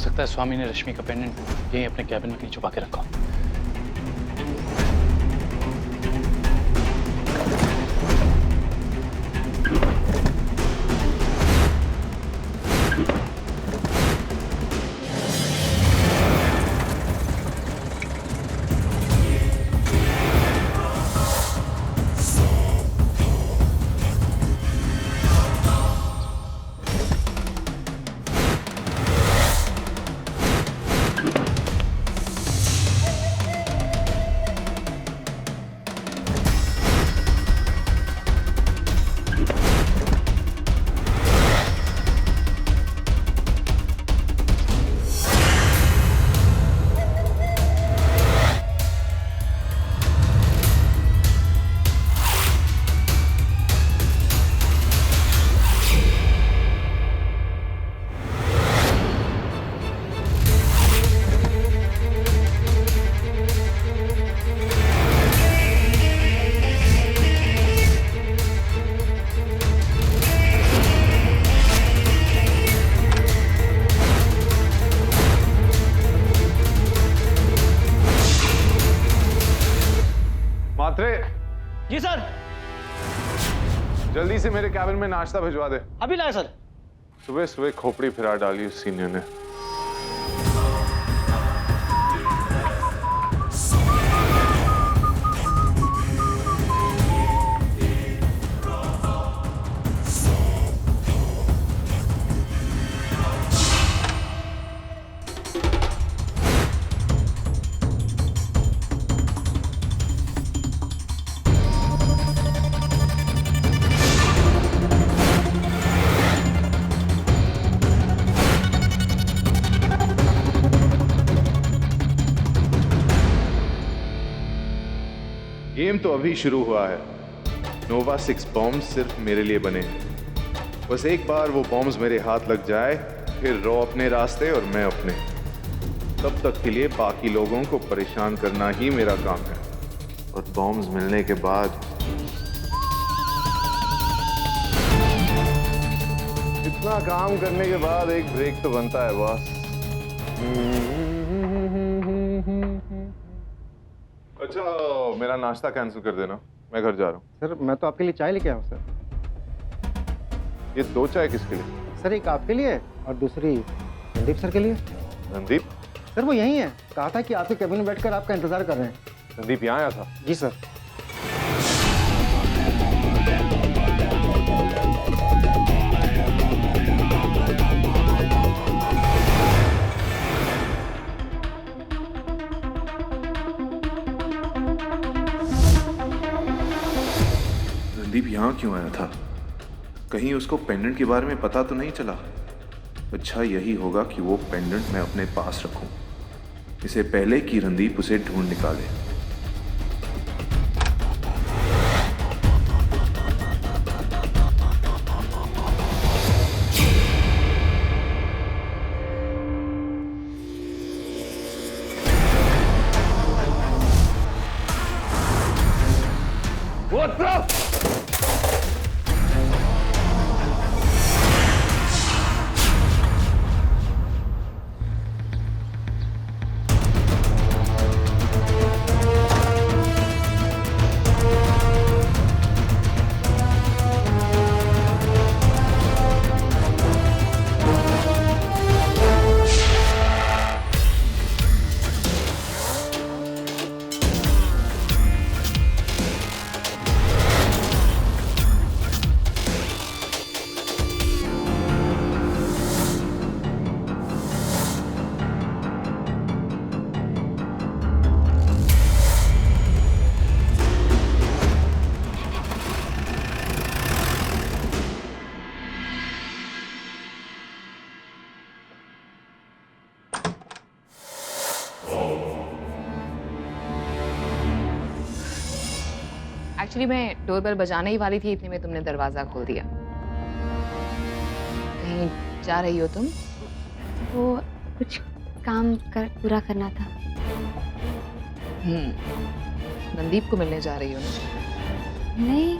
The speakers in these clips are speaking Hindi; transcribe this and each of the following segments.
सकता है स्वामी ने रश्मि का पेंडेंट यहीं अपने कैबिन में कहीं छुपा के रखा। जी सर। जल्दी से मेरे कैबिन में नाश्ता भिजवा दे। अभी लाए सर। सुबह सुबह खोपड़ी फिरा डाली उस सीनियर ने। गेम तो अभी शुरू हुआ है। नोवा 6 बॉम्ब्स सिर्फ मेरे लिए बने हैं। बस एक बार वो बॉम्ब्स मेरे हाथ लग जाए, फिर रॉ अपने रास्ते और मैं अपने। तब तक के लिए बाकी लोगों को परेशान करना ही मेरा काम है। और बॉम्ब्स मिलने के बाद इतना काम करने के बाद एक ब्रेक तो बनता है बॉस। अच्छा, मेरा नाश्ता कैंसिल कर देना, मैं घर जा रहा हूँ। सर मैं तो आपके लिए चाय लेके आया हूँ सर। ये 2 चाय किसके लिए? सर एक आपके लिए और दूसरी रणदीप सर के लिए। रणदीप? सर वो यहीं है, कहा था कि आपके कैबिन में बैठकर आपका इंतजार कर रहे हैं। रणदीप यहाँ आया था? जी सर। रणदीप यहाँ क्यों आया था? कहीं उसको पेंडेंट के बारे में पता तो नहीं चला? अच्छा यही होगा कि वो पेंडेंट मैं अपने पास रखूं, इससे पहले कि रणदीप उसे ढूंढ निकाले। एक्चुअली मैं डोरबेल बजाने ही वाली थी, इतने में तुमने दरवाजा खोल दिया। कहीं जा रही हो तुम? वो कुछ काम पूरा करना था। रणदीप को मिलने जा रही हो ना? नहीं,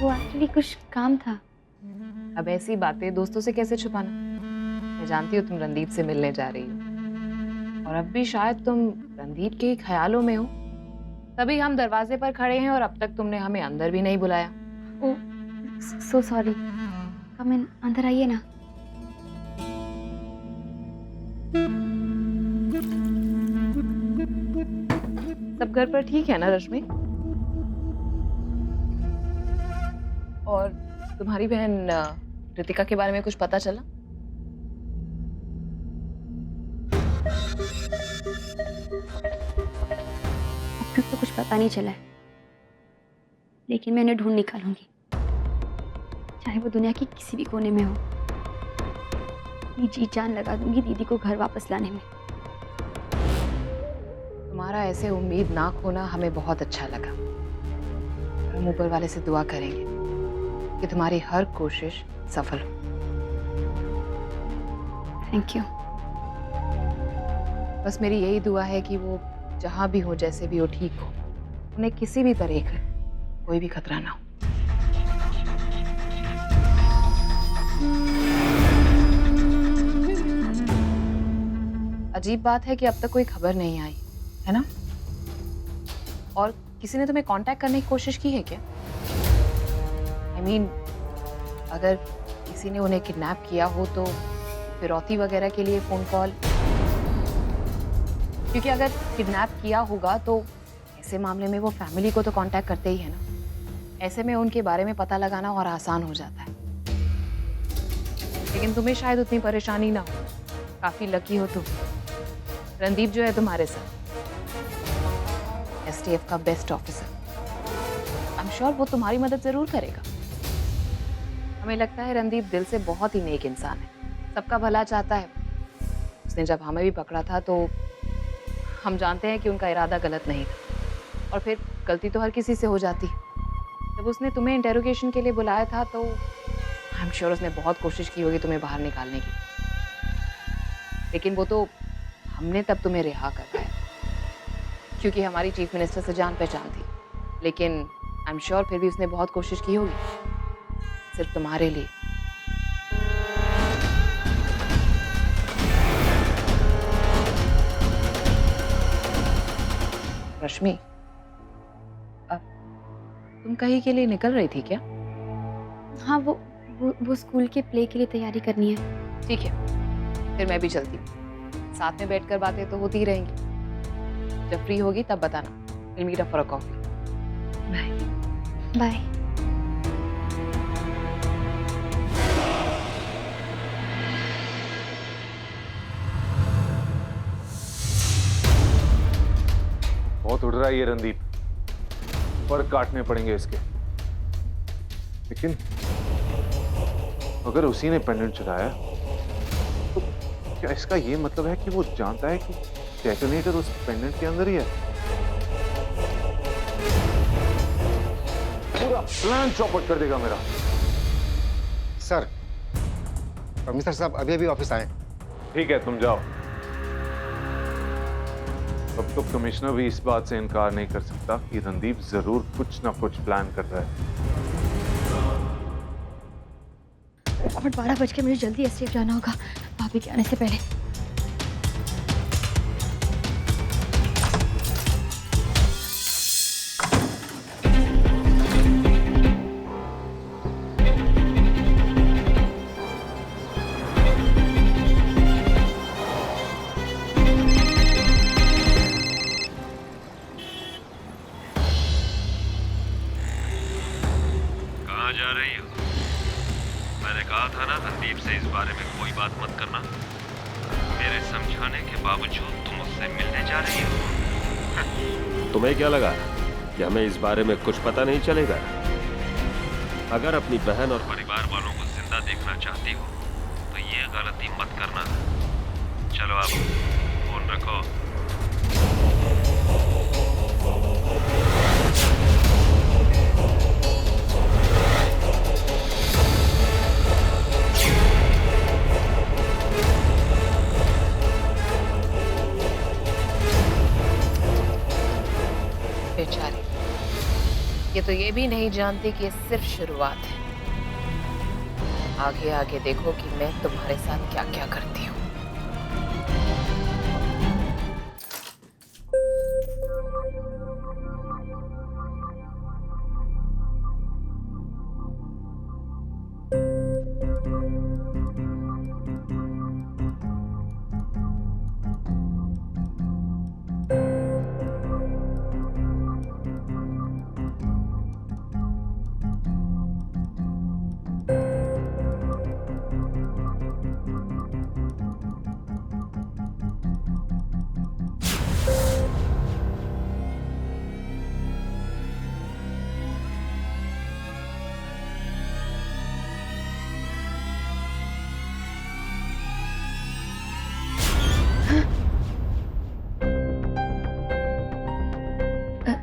वो एक्चुअली कुछ काम था। अब ऐसी बातें दोस्तों से कैसे छुपाना? मैं जानती हूँ तुम रणदीप से मिलने जा रही हो और अब भी शायद तुम रणदीप के ही ख्यालों में हो। तभी हम दरवाजे पर खड़े हैं और अब तक तुमने हमें अंदर भी नहीं बुलाया। ओ सो सॉरी। कम इन, अंदर आइए ना। सब घर पर ठीक है ना रश्मि? और तुम्हारी बहन रितिका के बारे में कुछ पता चला? अब तक तो कुछ पता नहीं चला है, लेकिन मैं इन्हें ढूंढ निकालूंगी, चाहे वो दुनिया के किसी भी कोने में हो। अपनी जी जान लगा दूंगी दीदी को घर वापस लाने में। तुम्हारा ऐसे उम्मीद ना खोना हमें बहुत अच्छा लगा। हम ऊपर वाले से दुआ करेंगे कि तुम्हारी हर कोशिश सफल हो। Thank you. बस मेरी यही दुआ है कि वो जहां भी हो, जैसे भी हो, ठीक हो। उन्हें किसी भी तरह का कोई भी खतरा ना हो। अजीब बात है कि अब तक कोई खबर नहीं आई है ना? और किसी ने तुम्हें कांटेक्ट करने की कोशिश की है क्या? I mean, अगर किसी ने उन्हें किडनैप किया हो तो फिरौती वगैरह के लिए फोन कॉल, क्योंकि अगर किडनैप किया होगा तो ऐसे मामले में वो फैमिली को तो कांटेक्ट करते ही है ना। ऐसे में उनके बारे में पता लगाना और आसान हो जाता है। लेकिन तुम्हें शायद उतनी परेशानी ना हो, काफी लकी हो तुम। रणदीप जो है तुम्हारे साथ, एसटीएफ का best officer, I am sure वो तुम्हारी मदद जरूर करेगा। हमें लगता है रणदीप दिल से बहुत ही नेक इंसान है, सबका भला चाहता है। उसने जब हमें भी पकड़ा था तो हम जानते हैं कि उनका इरादा गलत नहीं था, और फिर गलती तो हर किसी से हो जाती है। जब उसने तुम्हें इंटेरोगेशन के लिए बुलाया था तो आई एम श्योर उसने बहुत कोशिश की होगी तुम्हें बाहर निकालने की, लेकिन वो तो हमने तब तुम्हें रिहा करवाया क्योंकि हमारी चीफ मिनिस्टर से जान पहचान थी। लेकिन आई एम श्योर फिर भी उसने बहुत कोशिश की होगी, सिर्फ तुम्हारे लिए। रश्मि, अब तुम कहीं के लिए निकल रही थी क्या? हाँ, वो स्कूल के प्ले के लिए तैयारी करनी है। ठीक है, फिर मैं भी चलती हूँ। साथ में बैठकर बातें तो होती ही रहेंगी। जब फ्री होगी तब बताना। Will meet up for a coffee. Bye. Bye. बहुत उड़ रहा है ये रणदीप, पर काटने पड़ेंगे इसके। लेकिन अगर उसी ने पेंडेंट चुराया तो क्या इसका ये मतलब है कि वो जानता है कि डेटोनेटर उस पेंडेंट के अंदर ही है? पूरा प्लान चौपट कर देगा मेरा। सर, कमिश्नर साहब अभी अभी ऑफिस आए। ठीक है, तुम जाओ। अब तो कमिश्नर भी इस बात से इनकार नहीं कर सकता कि रणदीप जरूर कुछ ना कुछ प्लान कर रहा है। और 12 बज के मुझे जल्दी एसटीएफ जाना होगा भाभी के आने से पहले। कहाँ जा रही हो? मैंने कहा था ना रणदीप से इस बारे में कोई बात मत करना। मेरे समझाने के बावजूद तुम उससे मिलने जा रही हो। तुम्हें क्या लगा कि हमें इस बारे में कुछ पता नहीं चलेगा? अगर अपनी बहन और परिवार वालों को जिंदा देखना चाहती हो तो ये गलती मत करना। चलो अब फोन रखो। बेचारी, ये तो ये भी नहीं जानती कि ये सिर्फ शुरुआत है। आगे आगे देखो कि मैं तुम्हारे साथ क्या क्या करती हूँ।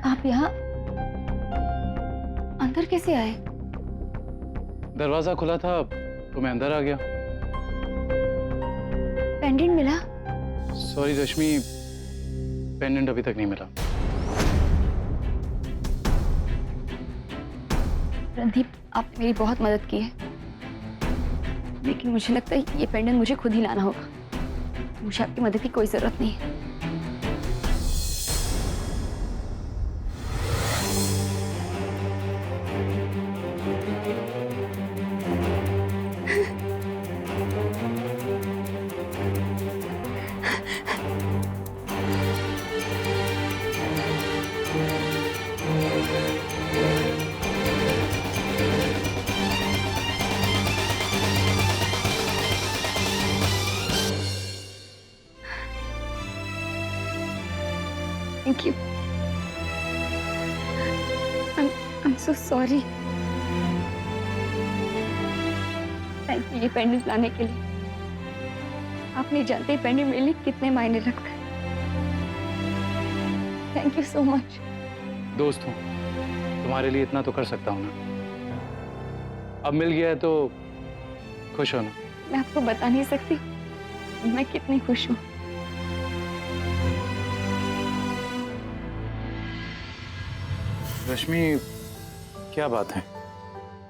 आप यहाँ अंदर कैसे आए? दरवाजा खुला था तो मैं अंदर आ गया। पेंडेंट मिला? सॉरी रश्मि, पेंडेंट अभी तक नहीं मिला। रणदीप, आपने मेरी बहुत मदद की है, लेकिन मुझे लगता है ये पेंडेंट मुझे खुद ही लाना होगा। मुझे आपकी मदद की कोई जरूरत नहीं है। Thank you. I'm so sorry. Thank you ये पेंडेंट लाने के लिए। आप नहीं जानते पेंडेंट मेरे लिए कितने मायने रखता है। Thank you so much. दोस्त हूँ, तुम्हारे लिए इतना तो कर सकता हूँ ना। अब मिल गया है तो खुश हो ना। मैं आपको बता नहीं सकती मैं कितनी खुश हूँ। रश्मि, क्या बात है?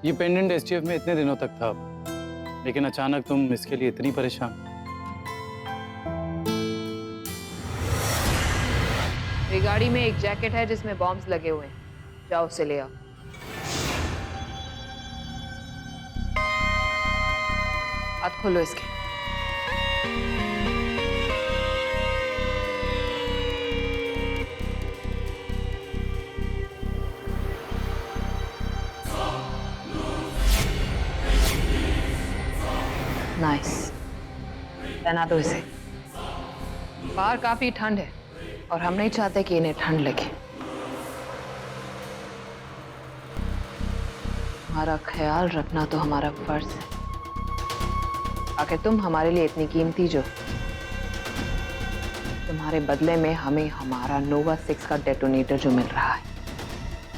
ये पेंडेंट एसटीएफ में इतने दिनों तक था, लेकिन अचानक तुम इसके लिए इतनी परेशान। मेरी गाड़ी में एक जैकेट है जिसमें बॉम्ब्स लगे हुए हैं, जाओ उसे ले आओ। हाथ खोलो इसके। नाइस, पहना दो इसे। बाहर काफी ठंड है और हम नहीं चाहते कि इन्हें ठंड लगे। हमारा ख्याल रखना तो हमारा फर्ज है। आखिर तुम हमारे लिए इतनी कीमती जो, तुम्हारे बदले में हमें हमारा नोवा 6 का डेटोनेटर जो मिल रहा है,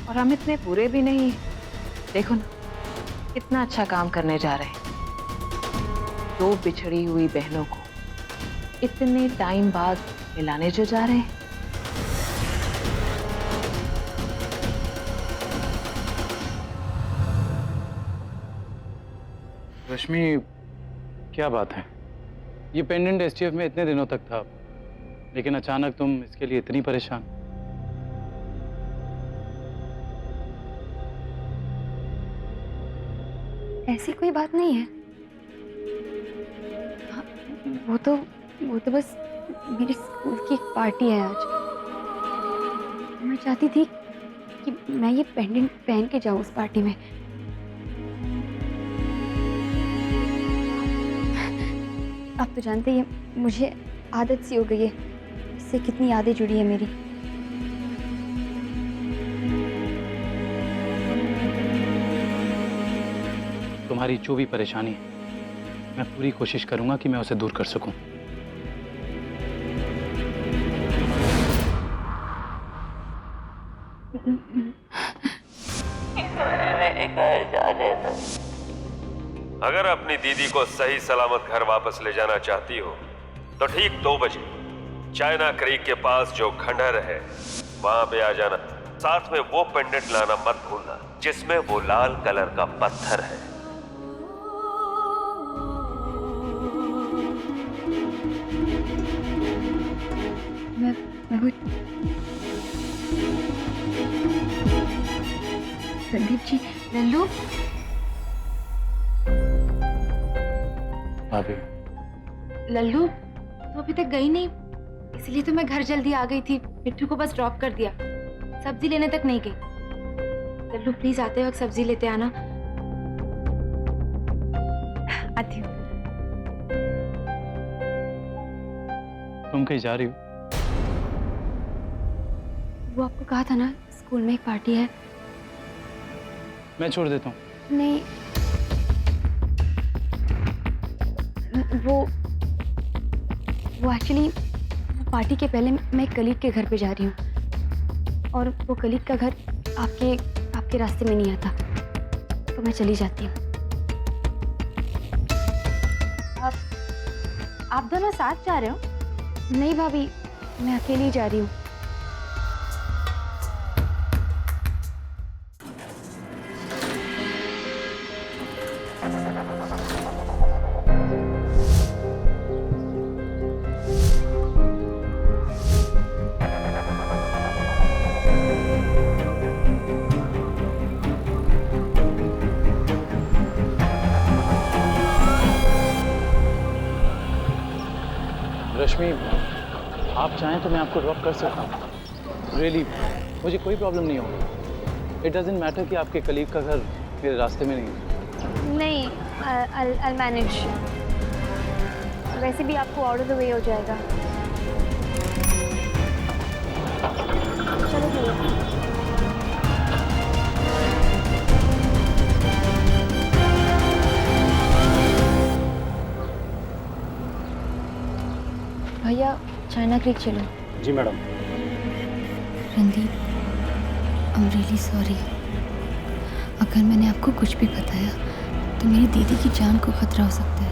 और हम इतने बुरे भी नहीं। देखो ना कितना अच्छा काम करने जा रहे हैं। दो बिछड़ी हुई बहनों को इतने टाइम बाद मिलाने जो जा रहे हैं। रश्मि, क्या बात है? ये पेंडेंट एसटीएफ में इतने दिनों तक था, लेकिन अचानक तुम इसके लिए इतनी परेशान। ऐसी कोई बात नहीं है। वो तो बस मेरे स्कूल की एक पार्टी है आज। मैं चाहती थी कि मैं ये पेंडेंट पहन के जाऊं उस पार्टी में। आप तो जानते हैं मुझे आदत सी हो गई है, इससे कितनी यादें जुड़ी है मेरी। तुम्हारी जो भी परेशानी है, मैं पूरी कोशिश करूंगा कि मैं उसे दूर कर सकूं। अगर अपनी दीदी को सही सलामत घर वापस ले जाना चाहती हो तो ठीक 2 बजे चाइना क्रीक के पास जो खंडहर है वहां पे आ जाना। साथ में वो पेंडेंट लाना मत भूलना जिसमें वो लाल कलर का पत्थर है। मैं हूँ रणदीप जी। लल्लू, भाभी, लल्लू तू अभी तक गई नहीं, इसलिए तो मैं घर जल्दी आ गई थी। मिट्टू को बस ड्रॉप कर दिया, सब्जी लेने तक नहीं गई। लल्लू प्लीज आते वक्त सब्जी लेते आना। आती हूँ। तुम कहीं जा रही हो? वो आपको कहा था ना स्कूल में एक पार्टी है। मैं छोड़ देता हूँ। नहीं, वो एक्चुअली पार्टी के पहले मैं एक कलीग के घर पे जा रही हूँ और वो कलीग का घर आपके रास्ते में नहीं आता, तो मैं चली जाती हूँ। आप दोनों साथ जा रहे हो? नहीं भाभी, मैं अकेली जा रही हूँ। रश्मि, आप चाहें तो मैं आपको ड्रॉप कर सकता हूँ। रियली, मुझे कोई प्रॉब्लम नहीं होगी। इट डजंट मैटर कि आपके कलीग का घर मेरे रास्ते में नहीं है। नहीं, I'll manage। वैसे भी आपको आउट ऑफ द वे हो जाएगा। चलो चलो। भैया चाइना क्रीक चलो। जी madam. Randeep, I am really sorry. अगर मैंने आपको कुछ भी बताया तो मेरी दीदी की जान को खतरा हो सकता है।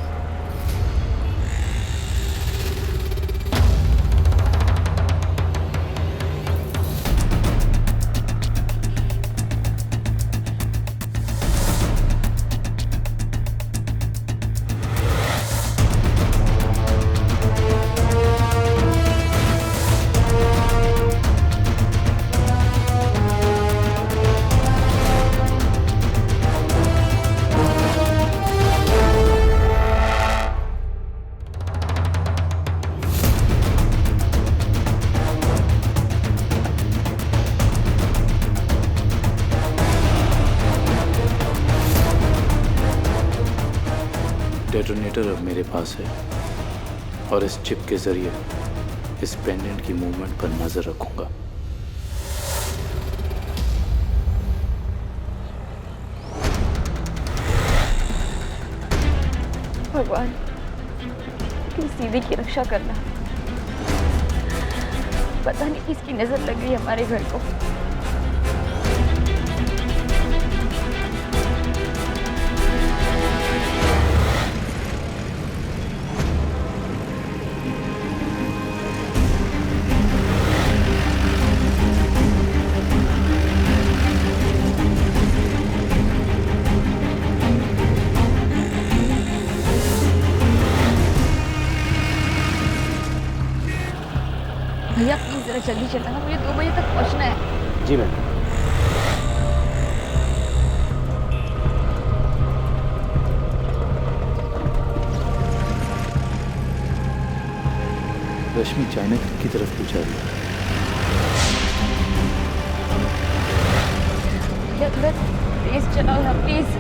डेटोनेटर अब मेरे पास है और इस चिप के जरिए इस पेंडेंट की मूवमेंट पर नजर रखूंगा। भगवान, प्लीज दीदी की रक्षा करना। पता नहीं किसकी नजर लग गई हमारे घर को। भैया प्लीज जरा जल्दी चलना, मुझे 2 बजे तक पहुंचना है। जी मैम। रश्मि चाइना की तरफ पूछा रही है। भैया थोड़ा तेज चलाओ ना प्लीज।